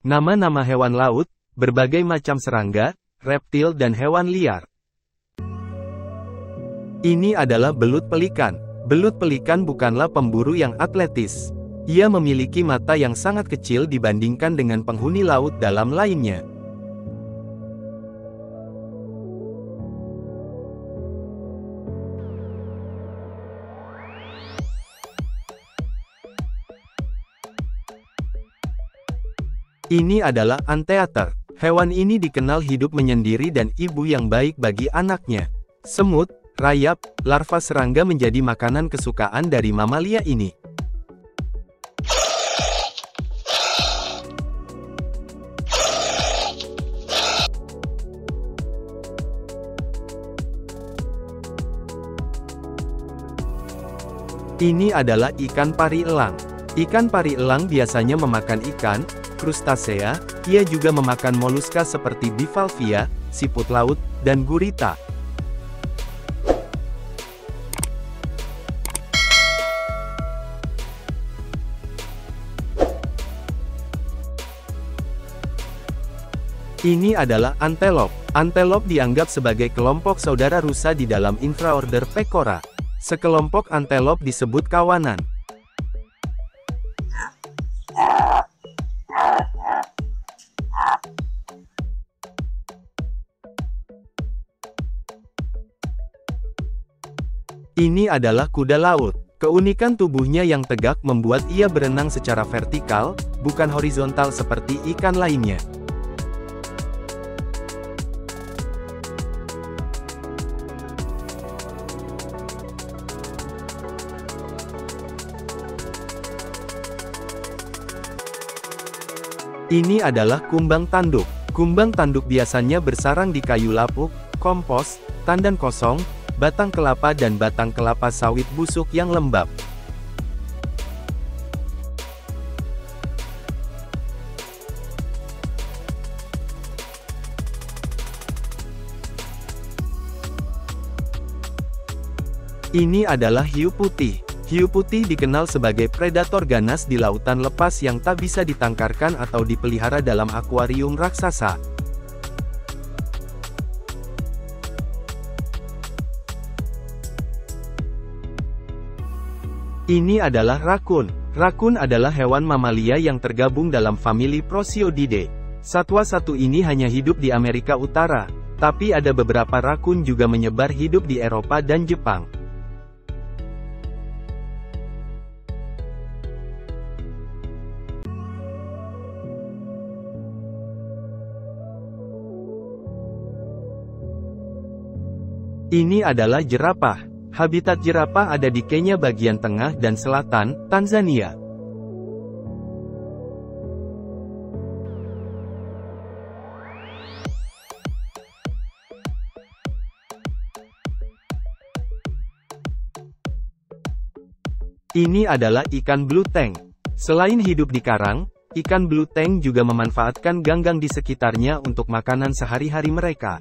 Nama-nama hewan laut, berbagai macam serangga, reptil dan hewan liar. Ini adalah belut pelikan. Belut pelikan bukanlah pemburu yang atletis. Ia memiliki mata yang sangat kecil dibandingkan dengan penghuni laut dalam lainnya. Ini adalah anteater. Hewan ini dikenal hidup menyendiri dan ibu yang baik bagi anaknya. Semut, rayap, larva serangga menjadi makanan kesukaan dari mamalia ini. Ini adalah ikan pari elang. Ikan pari elang biasanya memakan ikan, krustasea, ia juga memakan moluska seperti bivalvia, siput laut, dan gurita. Ini adalah antelop. Antelop dianggap sebagai kelompok saudara rusa di dalam infraorder Pecora. Sekelompok antelop disebut kawanan. Ini adalah kuda laut. Keunikan tubuhnya yang tegak membuat ia berenang secara vertikal, bukan horizontal seperti ikan lainnya. Ini adalah kumbang tanduk. Kumbang tanduk biasanya bersarang di kayu lapuk, kompos, tandan kosong, batang kelapa dan batang kelapa sawit busuk yang lembab. Ini adalah hiu putih. Hiu putih dikenal sebagai predator ganas di lautan lepas yang tak bisa ditangkarkan atau dipelihara dalam akuarium raksasa. Ini adalah rakun. Rakun adalah hewan mamalia yang tergabung dalam famili Prosiodidae. Satwa satu ini hanya hidup di Amerika Utara, tapi ada beberapa rakun juga menyebar hidup di Eropa dan Jepang. Ini adalah jerapah. Habitat jerapah ada di Kenya bagian tengah dan selatan, Tanzania. Ini adalah ikan blue tank. Selain hidup di karang, ikan blue tank juga memanfaatkan ganggang di sekitarnya untuk makanan sehari-hari mereka.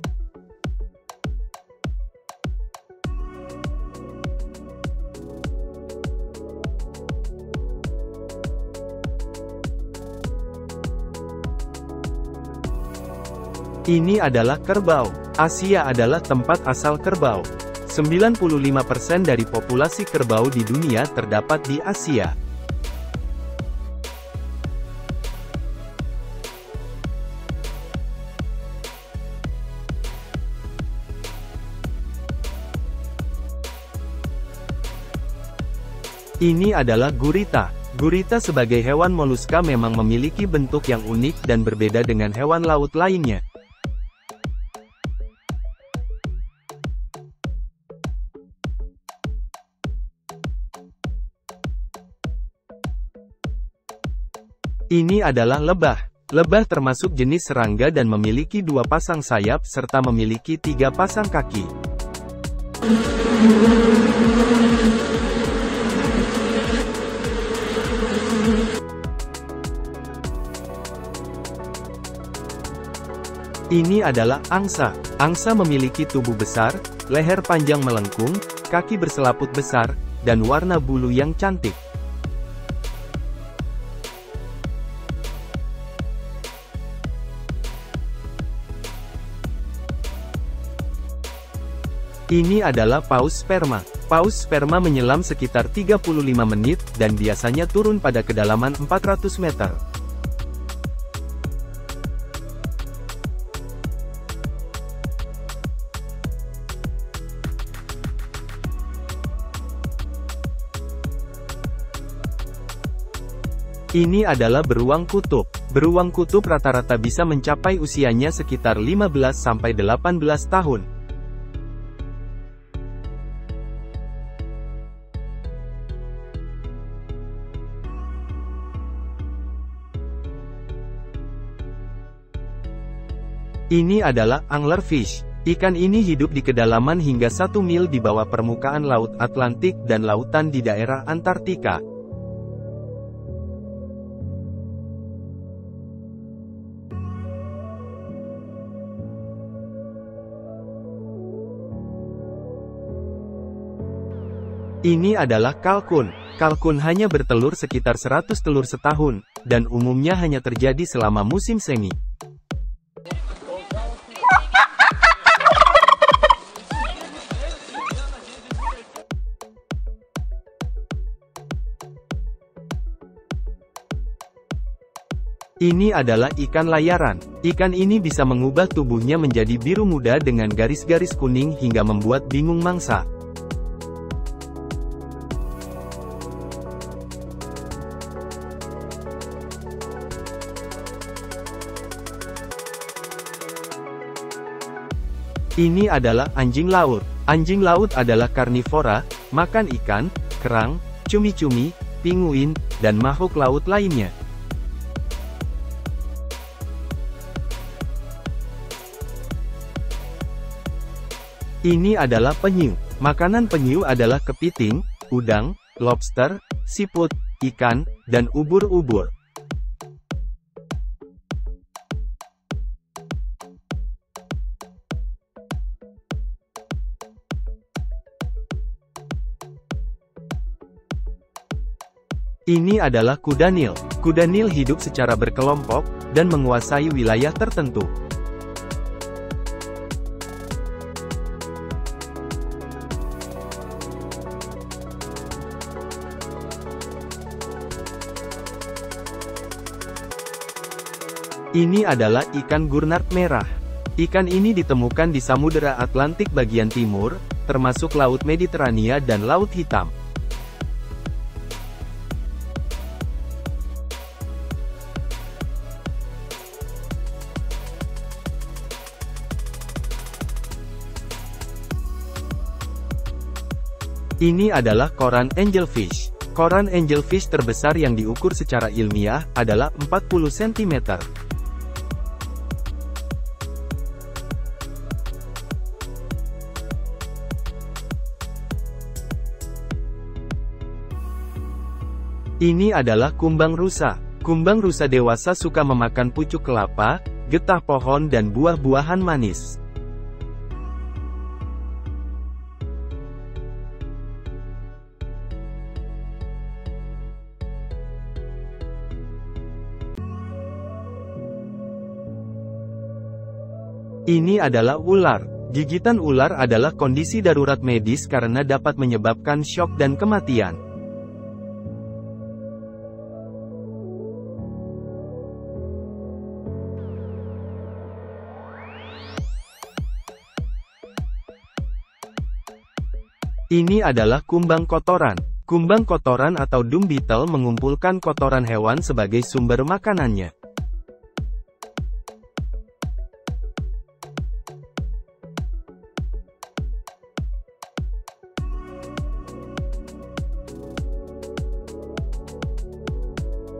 Ini adalah kerbau. Asia adalah tempat asal kerbau. 95% dari populasi kerbau di dunia terdapat di Asia. Ini adalah gurita. Gurita sebagai hewan moluska memang memiliki bentuk yang unik dan berbeda dengan hewan laut lainnya. Ini adalah lebah. Lebah termasuk jenis serangga dan memiliki 2 pasang sayap serta memiliki 3 pasang kaki. Ini adalah angsa. Angsa memiliki tubuh besar, leher panjang melengkung, kaki berselaput besar, dan warna bulu yang cantik. Ini adalah paus sperma. Paus sperma menyelam sekitar 35 menit, dan biasanya turun pada kedalaman 400 meter. Ini adalah beruang kutub. Beruang kutub rata-rata bisa mencapai usianya sekitar 15-18 tahun. Ini adalah anglerfish. Ikan ini hidup di kedalaman hingga 1 mil di bawah permukaan Laut Atlantik dan lautan di daerah Antartika. Ini adalah kalkun. Kalkun hanya bertelur sekitar 100 telur setahun, dan umumnya hanya terjadi selama musim semi. Ini adalah ikan layaran. Ikan ini bisa mengubah tubuhnya menjadi biru muda dengan garis-garis kuning hingga membuat bingung mangsa. Ini adalah anjing laut. Anjing laut adalah karnivora, makan ikan, kerang, cumi-cumi, pinguin, dan makhluk laut lainnya. Ini adalah penyu. Makanan penyu adalah kepiting, udang, lobster, siput, ikan, dan ubur-ubur. Ini adalah kuda Nil. Kuda Nil hidup secara berkelompok, dan menguasai wilayah tertentu. Ini adalah ikan gurnard merah. Ikan ini ditemukan di Samudera Atlantik bagian timur, termasuk Laut Mediterania dan Laut Hitam. Ini adalah koran angelfish. Koran angelfish terbesar yang diukur secara ilmiah adalah 40 cm. Ini adalah kumbang rusa. Kumbang rusa dewasa suka memakan pucuk kelapa, getah pohon dan buah-buahan manis. Ini adalah ular. Gigitan ular adalah kondisi darurat medis karena dapat menyebabkan syok dan kematian. Ini adalah kumbang kotoran. Kumbang kotoran atau dung beetle mengumpulkan kotoran hewan sebagai sumber makanannya.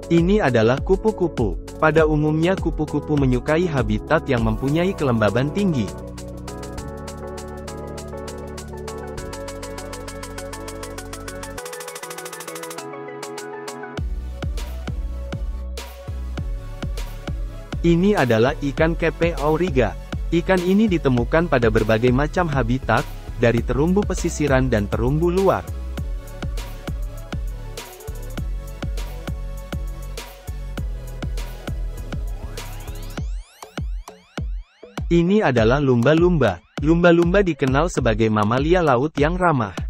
Ini adalah kupu-kupu. Pada umumnya kupu-kupu menyukai habitat yang mempunyai kelembaban tinggi. Ini adalah ikan kepe auriga. Ikan ini ditemukan pada berbagai macam habitat, dari terumbu pesisiran dan terumbu luar. Ini adalah lumba-lumba. Lumba-lumba dikenal sebagai mamalia laut yang ramah.